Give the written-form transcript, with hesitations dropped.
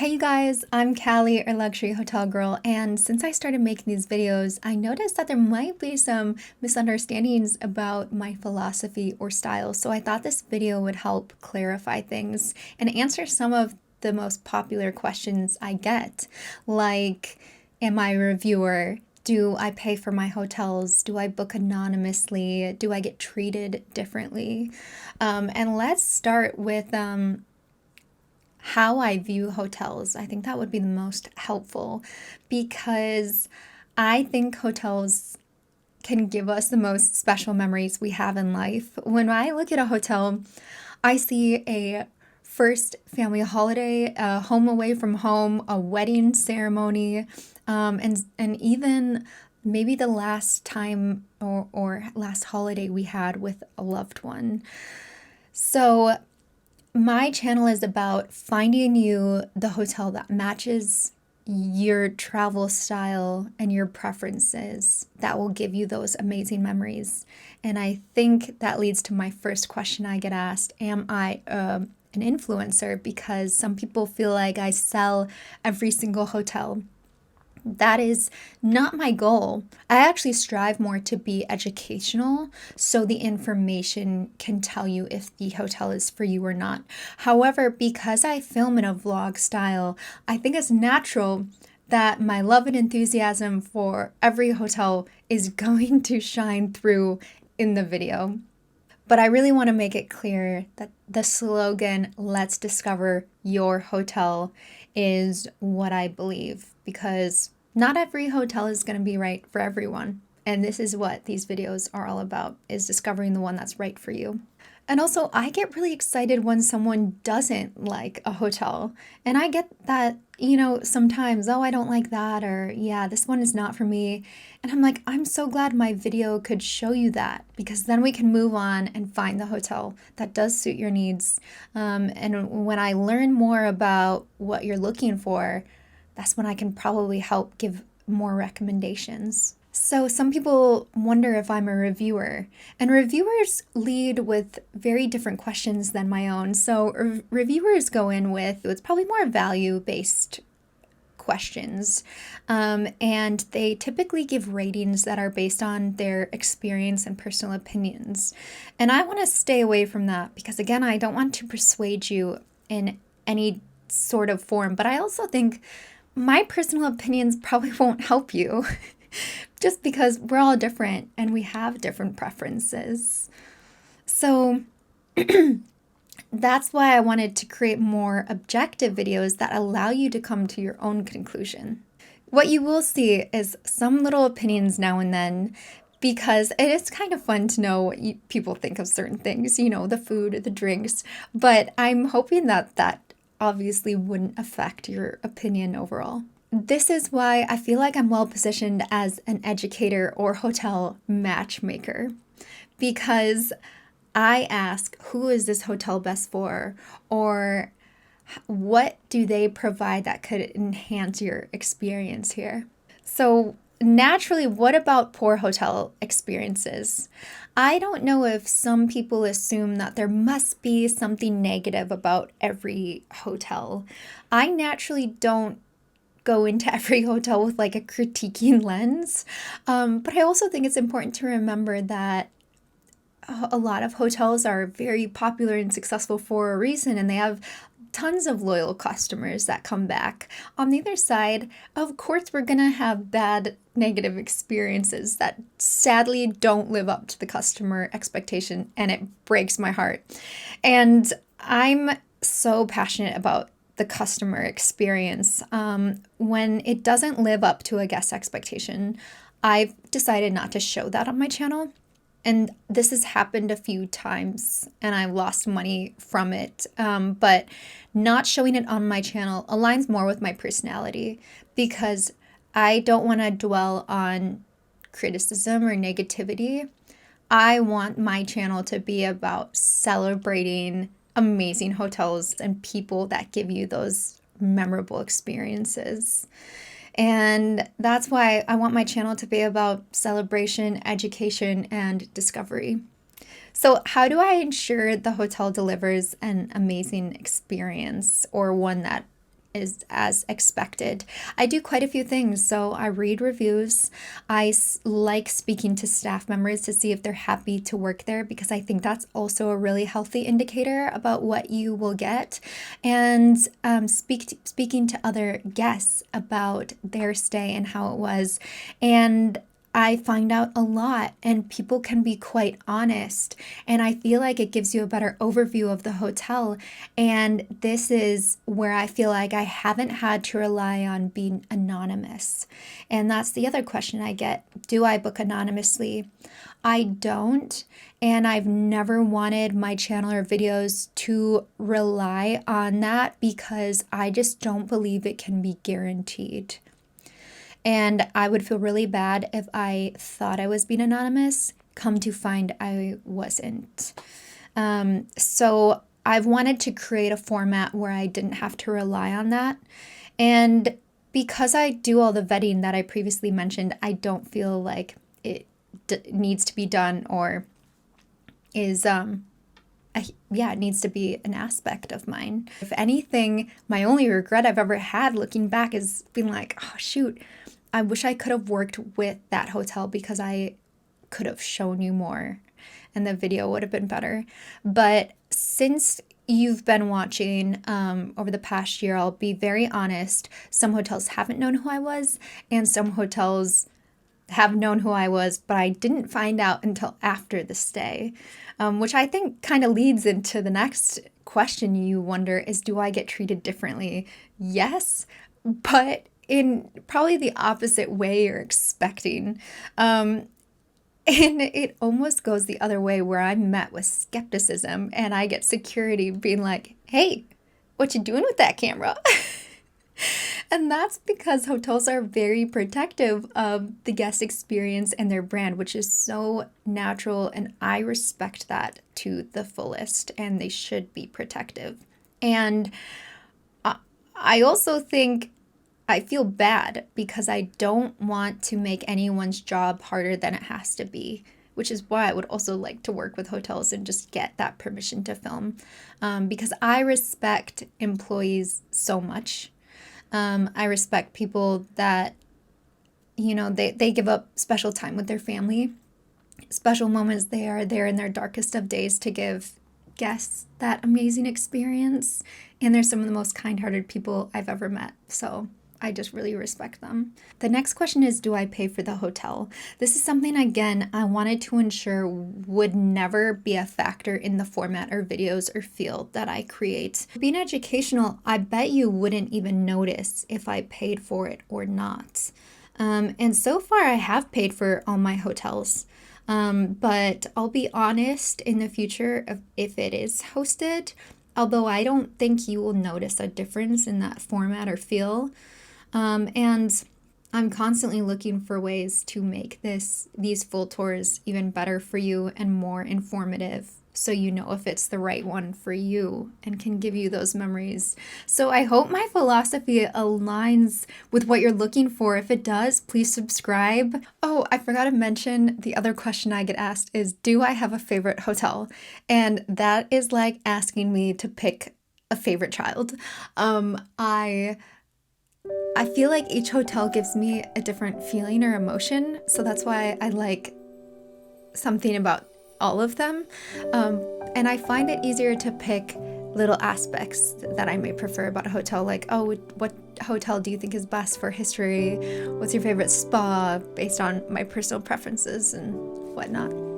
Hey you guys, I'm Callie, or Luxury Hotel Girl, and since I started making these videos, I noticed that there might be some misunderstandings about my philosophy or style, so I thought this video would help clarify things and answer some of the most popular questions I get, like, am I a reviewer? Do I pay for my hotels? Do I book anonymously? Do I get treated differently? And let's start with how I view hotels. I think that would be the most helpful because I think hotels can give us the most special memories we have in life. When I look at a hotel, I see a first family holiday, a home away from home, a wedding ceremony, and even maybe the last time or last holiday we had with a loved one. So my channel is about finding you the hotel that matches your travel style and your preferences that will give you those amazing memories. And I think that leads to my first question I get asked. Am I an influencer? Because some people feel like I sell every single hotel. That is not my goal. I actually strive more to be educational so the information can tell you if the hotel is for you or not. However, because I film in a vlog style, I think it's natural that my love and enthusiasm for every hotel is going to shine through in the video. But I really want to make it clear that the slogan, "Let's discover your hotel," is what I believe because not every hotel is going to be right for everyone. And this is what these videos are all about, is discovering the one that's right for you. And also, I get really excited when someone doesn't like a hotel. And I get that, sometimes, oh, I don't like that, or yeah, this one is not for me. And I'm like, I'm so glad my video could show you that because then we can move on and find the hotel that does suit your needs. And when I learn more about what you're looking for, that's when I can probably help give more recommendations. So some people wonder if I'm a reviewer, and reviewers lead with very different questions than my own. So reviewers go in with, it's probably more value-based questions, and they typically give ratings that are based on their experience and personal opinions. And I want to stay away from that because, again, I don't want to persuade you in any sort of form, but I also think my personal opinions probably won't help you. Just because we're all different and we have different preferences. So that's why I wanted to create more objective videos that allow you to come to your own conclusion. What you will see is some little opinions now and then because it is kind of fun to know what people think of certain things, the food, the drinks, but I'm hoping that that obviously wouldn't affect your opinion overall. This is why I feel like I'm well positioned as an educator or hotel matchmaker because I ask, who is this hotel best for? Or what do they provide that could enhance your experience here? So naturally, what about poor hotel experiences? I don't know if some people assume that there must be something negative about every hotel. I naturally don't go into every hotel with like a critiquing lens. But I also think it's important to remember that a lot of hotels are very popular and successful for a reason, and they have tons of loyal customers that come back. On the other side, of course, we're gonna have bad negative experiences that sadly don't live up to the customer expectation, and it breaks my heart. And I'm so passionate about the customer experience. When it doesn't live up to a guest expectation, I've decided not to show that on my channel. And this has happened a few times and I've lost money from it. But not showing it on my channel aligns more with my personality because I don't want to dwell on criticism or negativity. I want my channel to be about celebrating amazing hotels and people that give you those memorable experiences. And that's why I want my channel to be about celebration, education, and discovery. So how do I ensure the hotel delivers an amazing experience or one that is as expected. I do quite a few things. So I read reviews. I like speaking to staff members to see if they're happy to work there, because I think that's also a really healthy indicator about what you will get. And speaking to other guests about their stay and how it was. And I find out a lot, and people can be quite honest. And I feel like it gives you a better overview of the hotel. And this is where I feel like I haven't had to rely on being anonymous. And that's the other question I get. Do I book anonymously? I don't. And I've never wanted my channel or videos to rely on that, because I just don't believe it can be guaranteed. And I would feel really bad if I thought I was being anonymous, come to find I wasn't. So I've wanted to create a format where I didn't have to rely on that. And because I do all the vetting that I previously mentioned, I don't feel like it needs to be done, or is, it needs to be an aspect of mine. If anything, my only regret I've ever had looking back is being like, oh shoot, I wish I could have worked with that hotel, because I could have shown you more and the video would have been better. But since you've been watching over the past year, I'll be very honest, some hotels haven't known who I was, and some hotels have known who I was, but I didn't find out until after the stay, which I think kind of leads into the next question you wonder is, do I get treated differently? Yes, but in probably the opposite way you're expecting. And it almost goes the other way, where I'm met with skepticism and I get security being like, hey, what you doing with that camera? And that's because hotels are very protective of the guest experience and their brand, which is so natural. And I respect that to the fullest, and they should be protective. And I also think I feel bad because I don't want to make anyone's job harder than it has to be, which is why I would also like to work with hotels and just get that permission to film, because I respect employees so much. I respect people that, they give up special time with their family, special moments. They are there in their darkest of days to give guests that amazing experience. And they're some of the most kind-hearted people I've ever met. So I just really respect them. The next question is, do I pay for the hotel? This is something, again, I wanted to ensure would never be a factor in the format or videos or field that I create. Being educational, I bet you wouldn't even notice if I paid for it or not. And so far I have paid for all my hotels. But I'll be honest, in the future, if it is hosted, although I don't think you will notice a difference in that format or feel. And I'm constantly looking for ways to make these full tours even better for you and more informative, so you know if it's the right one for you and can give you those memories. So I hope my philosophy aligns with what you're looking for. If it does, please subscribe. Oh, I forgot to mention the other question I get asked is, do I have a favorite hotel? And that is like asking me to pick a favorite child. I feel like each hotel gives me a different feeling or emotion, so that's why I like something about all of them. And I find it easier to pick little aspects that I may prefer about a hotel, like, oh, what hotel do you think is best for history? What's your favorite spa, based on my personal preferences and whatnot.